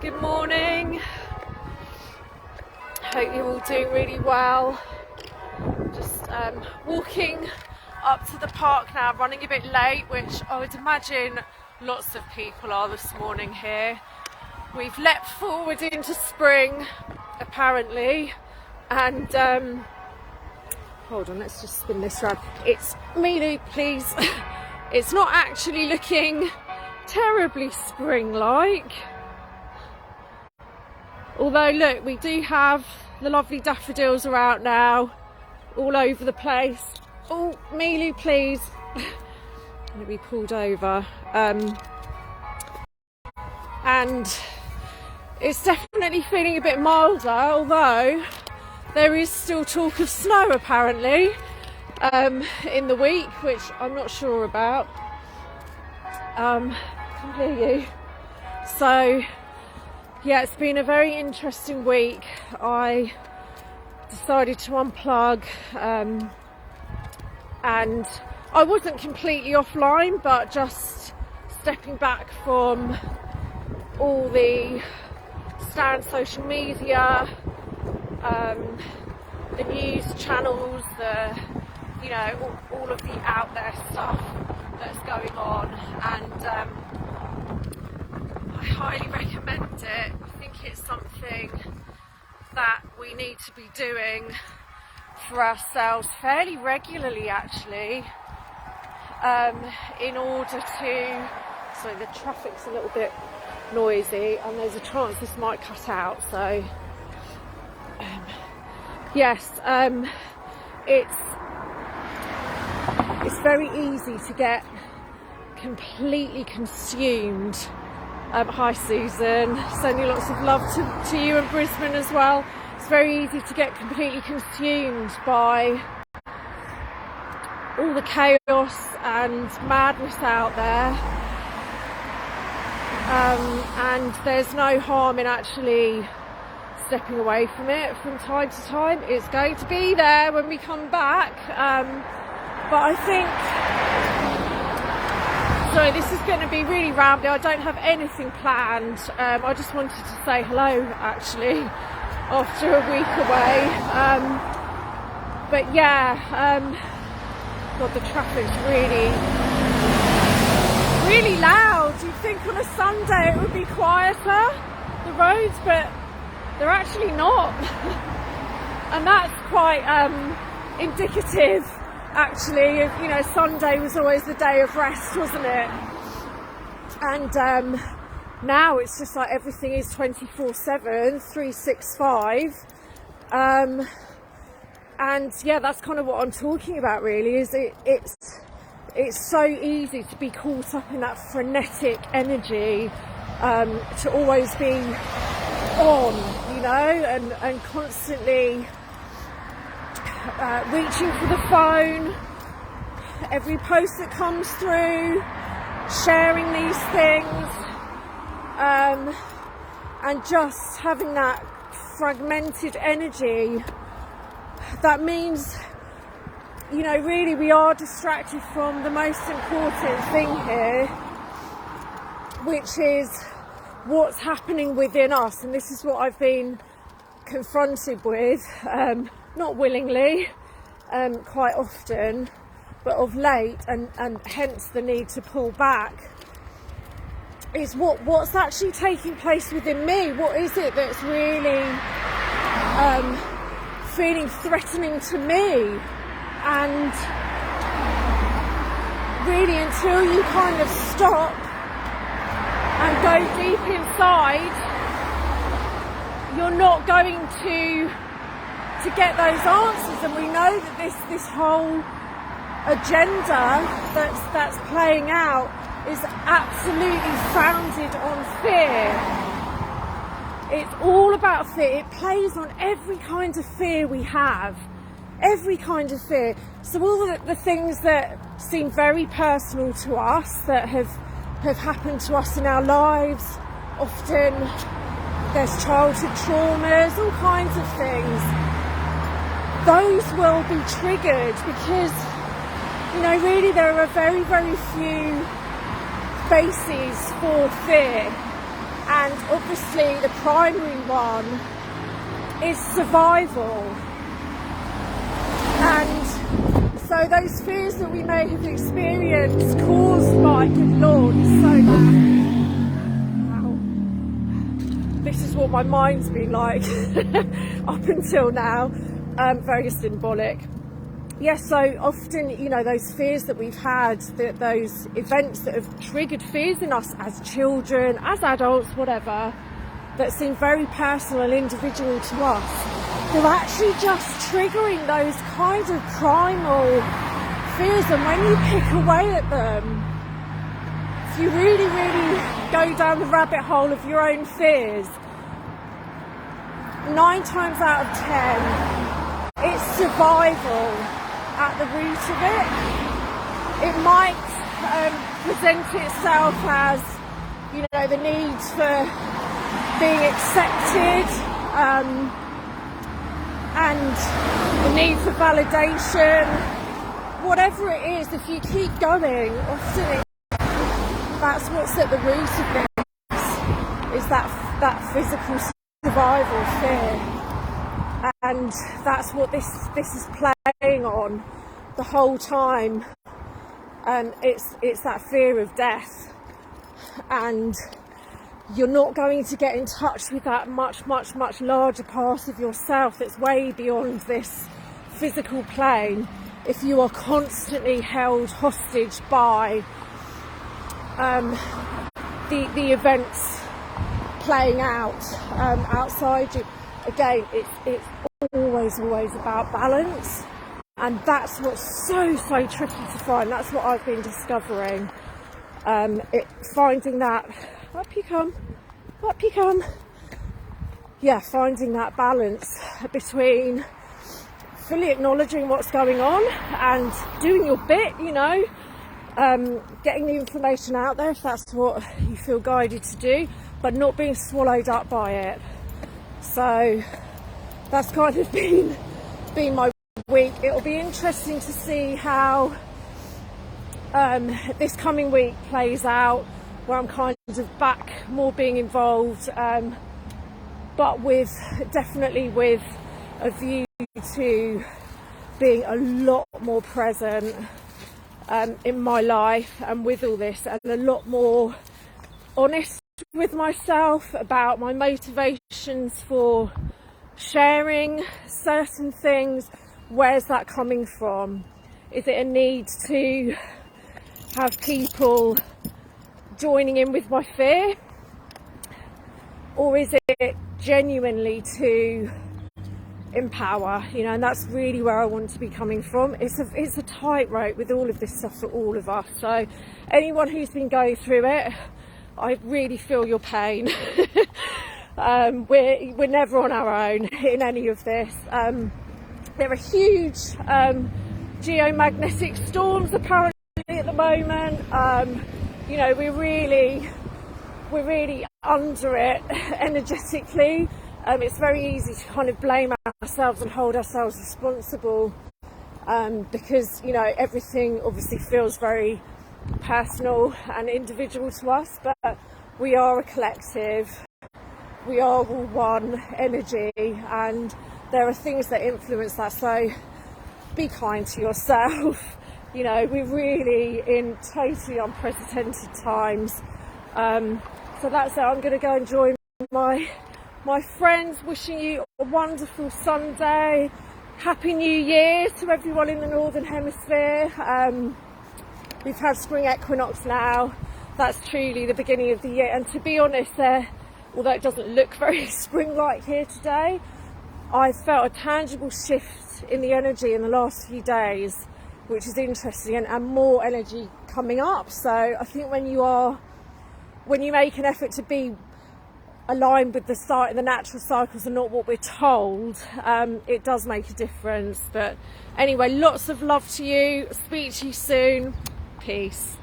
Good morning. Hope you're all doing really well. Just walking up to the park now, running a bit late, which I would imagine lots of people are this morning here. We've leapt forward into spring, apparently, and hold on, let's just spin this round. It's Milu, please. It's not actually looking terribly spring-like. Although, look, we do have the lovely daffodils are out now, all over the place. Oh, Milu, please. Let me pulled over. And it's definitely feeling a bit milder, although there is still talk of snow apparently in the week, which I'm not sure about. I can hear you. So yeah, it's been a very interesting week. I decided to unplug and I wasn't completely offline, but just stepping back from all the stand social media, the news channels, all of the out there stuff that's going on, and I highly recommend it. I think it's something that we need to be doing for ourselves fairly regularly, actually, in order to... So the traffic's a little bit noisy and there's a chance this might cut out, so yes, it's very easy to get completely consumed. Hi Susan, sending lots of love to you in Brisbane as well. It's very easy to get completely consumed by all the chaos and madness out there, and there's no harm in actually stepping away from it from time to time. It's going to be there when we come back, but I think... Sorry, this is going to be really rambly. I don't have anything planned. I just wanted to say hello, actually, after a week away. But yeah, God, the traffic's really loud. You'd think on a Sunday it would be quieter, the roads, but they're actually not. And that's quite indicative, actually, of, Sunday was always the day of rest, wasn't it? And now it's just like everything is 24/7, 365. And yeah, that's kind of what I'm talking about, really, is it's so easy to be caught up in that frenetic energy, to always be on, and constantly reaching for the phone, every post that comes through, sharing these things, and just having that fragmented energy. That means, really we are distracted from the most important thing here, which is what's happening within us. And this is what I've been confronted with, not willingly, quite often, but of late, and hence the need to pull back, is what's actually taking place within me. What is it that's really feeling threatening to me? And really, until you kind of stop and go deep inside, you're not going to get those answers. And we know that this whole agenda that's playing out is absolutely founded on fear. It's all about fear. It plays on every kind of fear we have, every kind of fear. So all the things that seem very personal to us, that have happened to us in our lives, often there's childhood traumas, all kinds of things. Those will be triggered because, really there are very, very few bases for fear. And obviously the primary one is survival. And so those fears that we may have experienced caused by, good Lord, so bad. Wow. This is what my mind's been like up until now. Very symbolic. Yes, so often, you know, those fears that we've had, those events that have triggered fears in us as children, as adults, whatever, that seem very personal and individual to us, they're actually just triggering those kinds of primal fears. And when you pick away at them, if you really, really go down the rabbit hole of your own fears, 9 times out of 10, it's survival at the root of it. It might present itself as, you know, the need for being accepted and the need for validation. Whatever it is, if you keep going, often that's what's at the root of this, is that physical survival fear. And that's what this is playing on the whole time. It's that fear of death, and you're not going to get in touch with that much larger part of yourself that's way beyond this physical plane if you are constantly held hostage by the events playing out outside you. Again, it's always about balance, and that's what's so tricky to find. That's what I've been discovering. Finding that up you come. Yeah, finding that balance between fully acknowledging what's going on and doing your bit, you know, getting the information out there if that's what you feel guided to do, but not being swallowed up by it. So that's kind of been my week. It'll be interesting to see how this coming week plays out, where I'm kind of back more being involved, but definitely with a view to being a lot more present in my life and with all this, and a lot more honest with myself about my motivations for sharing certain things. Where's that coming from? Is it a need to have people joining in with my fear, or is it genuinely to empower, you know? And that's really where I want to be coming from. It's a tightrope with all of this stuff for all of us. So anyone who's been going through it, I really feel your pain. We're never on our own in any of this. There are huge geomagnetic storms apparently at the moment. You know, we're really under it energetically. It's very easy to kind of blame ourselves and hold ourselves responsible, because, you know, everything obviously feels very personal and individual to us, but we are a collective, we are all one energy, and there are things that influence that. So be kind to yourself. You know, we're really in totally unprecedented times. So that's it. I'm going to go and join my friends. Wishing you a wonderful Sunday. Happy New Year to everyone in the Northern Hemisphere. We've had spring equinox now. That's truly the beginning of the year. And to be honest, although it doesn't look very spring-like here today, I felt a tangible shift in the energy in the last few days, which is interesting, and more energy coming up. So I think when you make an effort to be aligned with the natural cycles and not what we're told, it does make a difference. But anyway, lots of love to you. Speak to you soon. Peace.